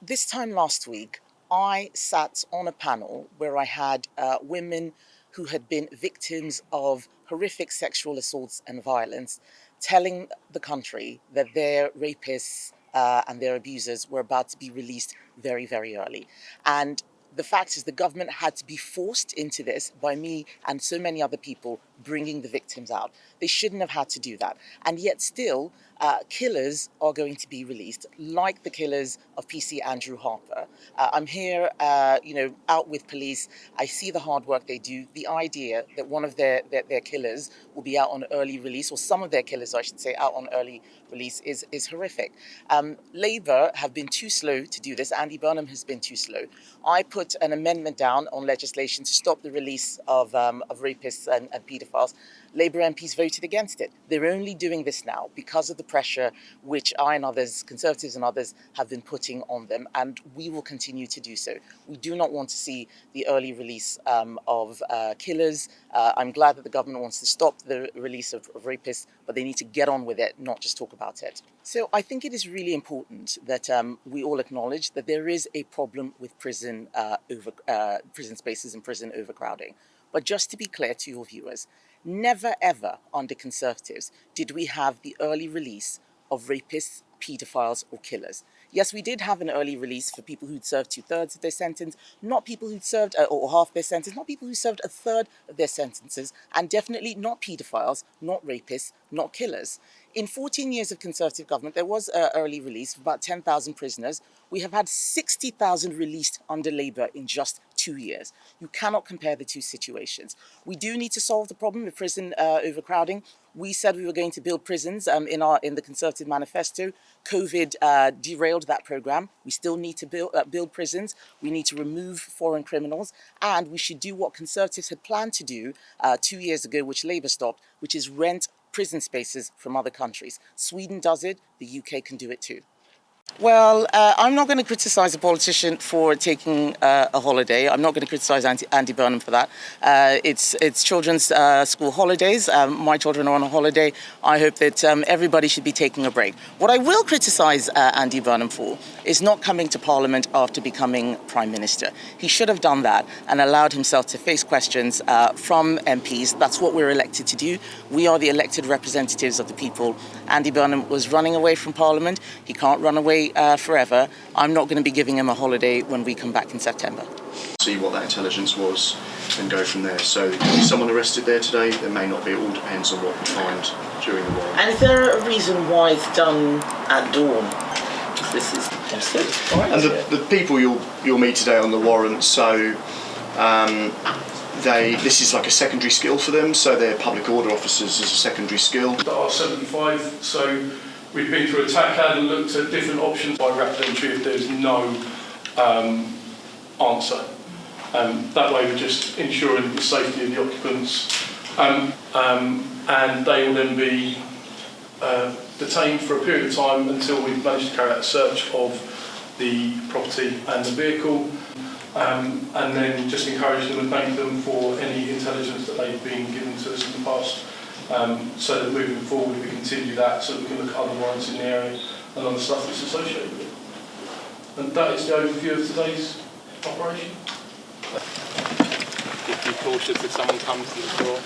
this time last week, I sat on a panel where I had women who had been victims of horrific sexual assaults and violence telling the country that their rapists and their abusers were about to be released very, very early. And the fact is the government had to be forced into this by me and so many other people bringing the victims out. They shouldn't have had to do that. And yet still, killers are going to be released, like the killers of Pc Andrew Harper. I'm here, out with police. I see the hard work they do. The idea that one of their killers will be out on early release, or some of their killers, I should say, out on early release is horrific. Labour have been too slow to do this. Andy Burnham has been too slow. I put an amendment down on legislation to stop the release of rapists and paedophiles. Labour MPs voted against it. They're only doing this now because of the pressure which I and others, Conservatives and others, have been putting on them, and we will continue to do so. We do not want to see the early release of killers. I'm glad that the government wants to stop the release of rapists, but they need to get on with it, not just talk about it. So I think it is really important that we all acknowledge that there is a problem with prison spaces and prison overcrowding. But just to be clear to your viewers, never ever under Conservatives did we have the early release of rapists, paedophiles or killers. Yes, we did have an early release for people who'd served 2/3 of their sentence, not people who'd served or half their sentence, not people who served 1/3 of their sentences, and definitely not paedophiles, not rapists, not killers. In 14 years of Conservative government, there was an early release of about 10,000 prisoners. We have had 60,000 released under Labour in just 2 years. You cannot compare the two situations. We do need to solve the problem of prison overcrowding. We said we were going to build prisons in the Conservative manifesto. COVID derailed that programme. We still need to build prisons. We need to remove foreign criminals, and we should do what Conservatives had planned to do 2 years ago, which Labour stopped, which is rent prison spaces from other countries. Sweden does it, the UK can do it too. Well, I'm not going to criticise a politician for taking a holiday. I'm not going to criticise Andy Burnham for that. It's children's school holidays. My children are on a holiday. I hope that everybody should be taking a break. What I will criticise Andy Burnham for is not coming to Parliament after becoming Prime Minister. He should have done that and allowed himself to face questions from MPs. That's what we're elected to do. We are the elected representatives of the people. Andy Burnham was running away from Parliament. He can't run away forever. I'm not going to be giving him a holiday when we come back in September. See what that intelligence was and go from there. So is someone arrested there today? There may not be. It all depends on what we find during the warrant. And is there a reason why it's done at dawn? This is and the people you'll meet today on the warrant, so this is like a secondary skill for them, so they're public order officers as a secondary skill. R75, so we've been through a TACAD and looked at different options by rapid entry if there's no answer. That way we're just ensuring the safety of the occupants, and they will then be detained for a period of time until we've managed to carry out a search of the property and the vehicle, and then just encourage them and thank them for any intelligence that they've been given to us in the past. So that moving forward we continue that, so that we can look at other warrants in the area and other stuff that's associated with it. And that is the overview of today's operation. If you're cautious if someone comes to the door,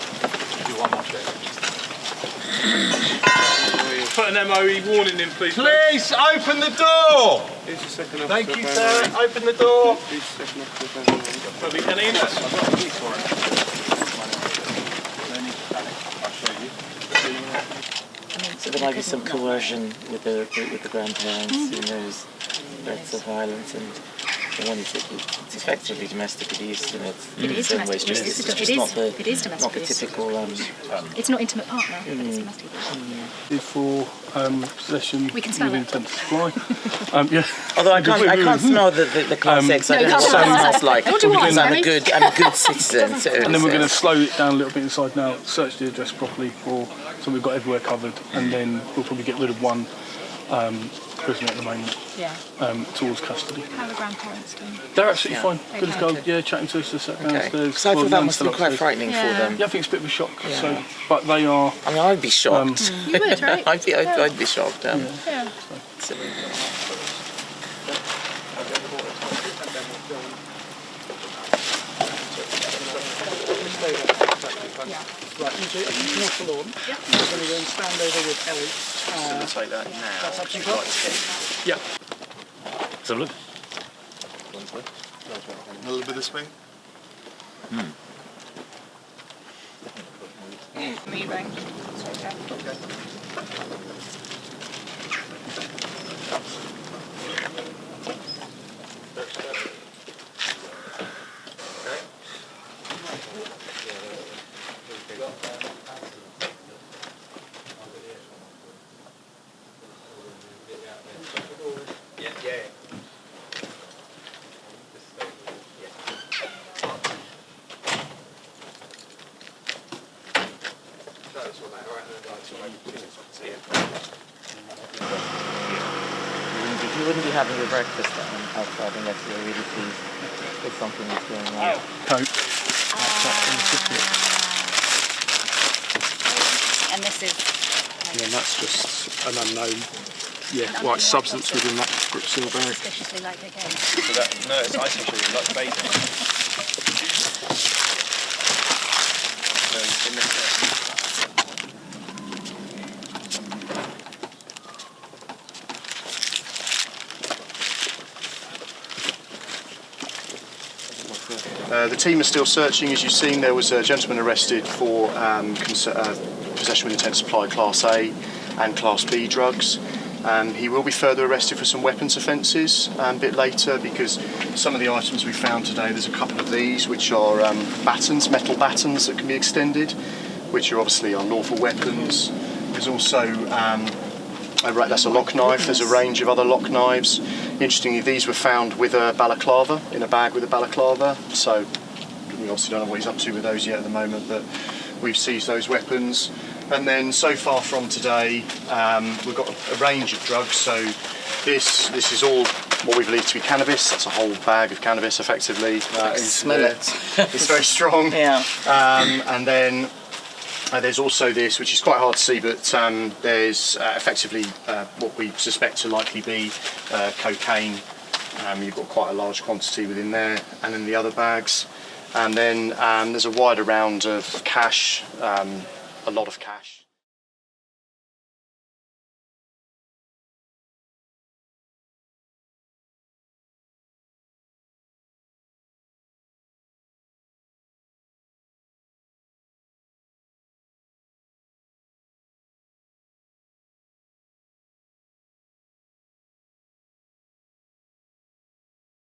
you want that there. Put an MOE warning in, please. Please open the door! Here's your second officer. Thank you, sir. Open the door. Here's your second officer. Probably can in. I've got a police warrant. So there might be some coercion with the grandparents, who knows, threats of violence, and the one it's effectively domestic abuse, It is domestic abuse. It is domestic not the abuse. typical. It's not intimate partner, but it's domestic abuse. For possession We can smell with it. intent to supply. Yeah. Although I can't smell the Class X. I No, don't know you what can't it smell smells like. What do you want, Because I'm a Sammy? good citizen. So And then we're going to slow it down a little bit inside now, search the address properly, so we've got everywhere covered, and then we'll probably get rid of one prisoner at the moment towards custody. How are the grandparents doing? They're absolutely fine. Good as Okay. gold. Yeah, chatting to us, they sat downstairs. So I thought that must still be quite upstairs. frightening for them. Yeah, I think it's a bit of a shock. Yeah. So, but they are. I mean, I'd be shocked. You would, right? I'd be shocked. Yeah. So- Right, you two, you can off the lawn. Yeah. We're going to go and stand over with Ellie. Take that now. That's absolutely right. Yeah. Let's have a look. A little bit this way. Moving. Okay. You wouldn't be having your breakfast outside unless you're really pleased if something is going on. Coke. And this is And that's just an unknown, white substance within that seal bag. suspiciously like cocaine. No, it's ice sugar, like bacon. In this the team is still searching. As you've seen, there was a gentleman arrested for possession with intent to supply Class A and Class B drugs. He will be further arrested for some weapons offences a bit later, because some of the items we found today, there's a couple of these which are batons, metal batons that can be extended, which are obviously unlawful weapons. There's also that's a lock knife. There's a range of other lock knives. Interestingly, these were found with a balaclava, in a bag with a balaclava. So we obviously don't know what he's up to with those yet at the moment, but we've seized those weapons. And then so far from today, we've got a range of drugs. So this is all what we believe to be cannabis. That's a whole bag of cannabis, effectively. Smell it. It's very strong. Yeah. And then there's also this, which is quite hard to see, but there's effectively what we suspect to likely be cocaine. You've got quite a large quantity within there, and then the other bags. And then there's a wider round of cash, a lot of cash.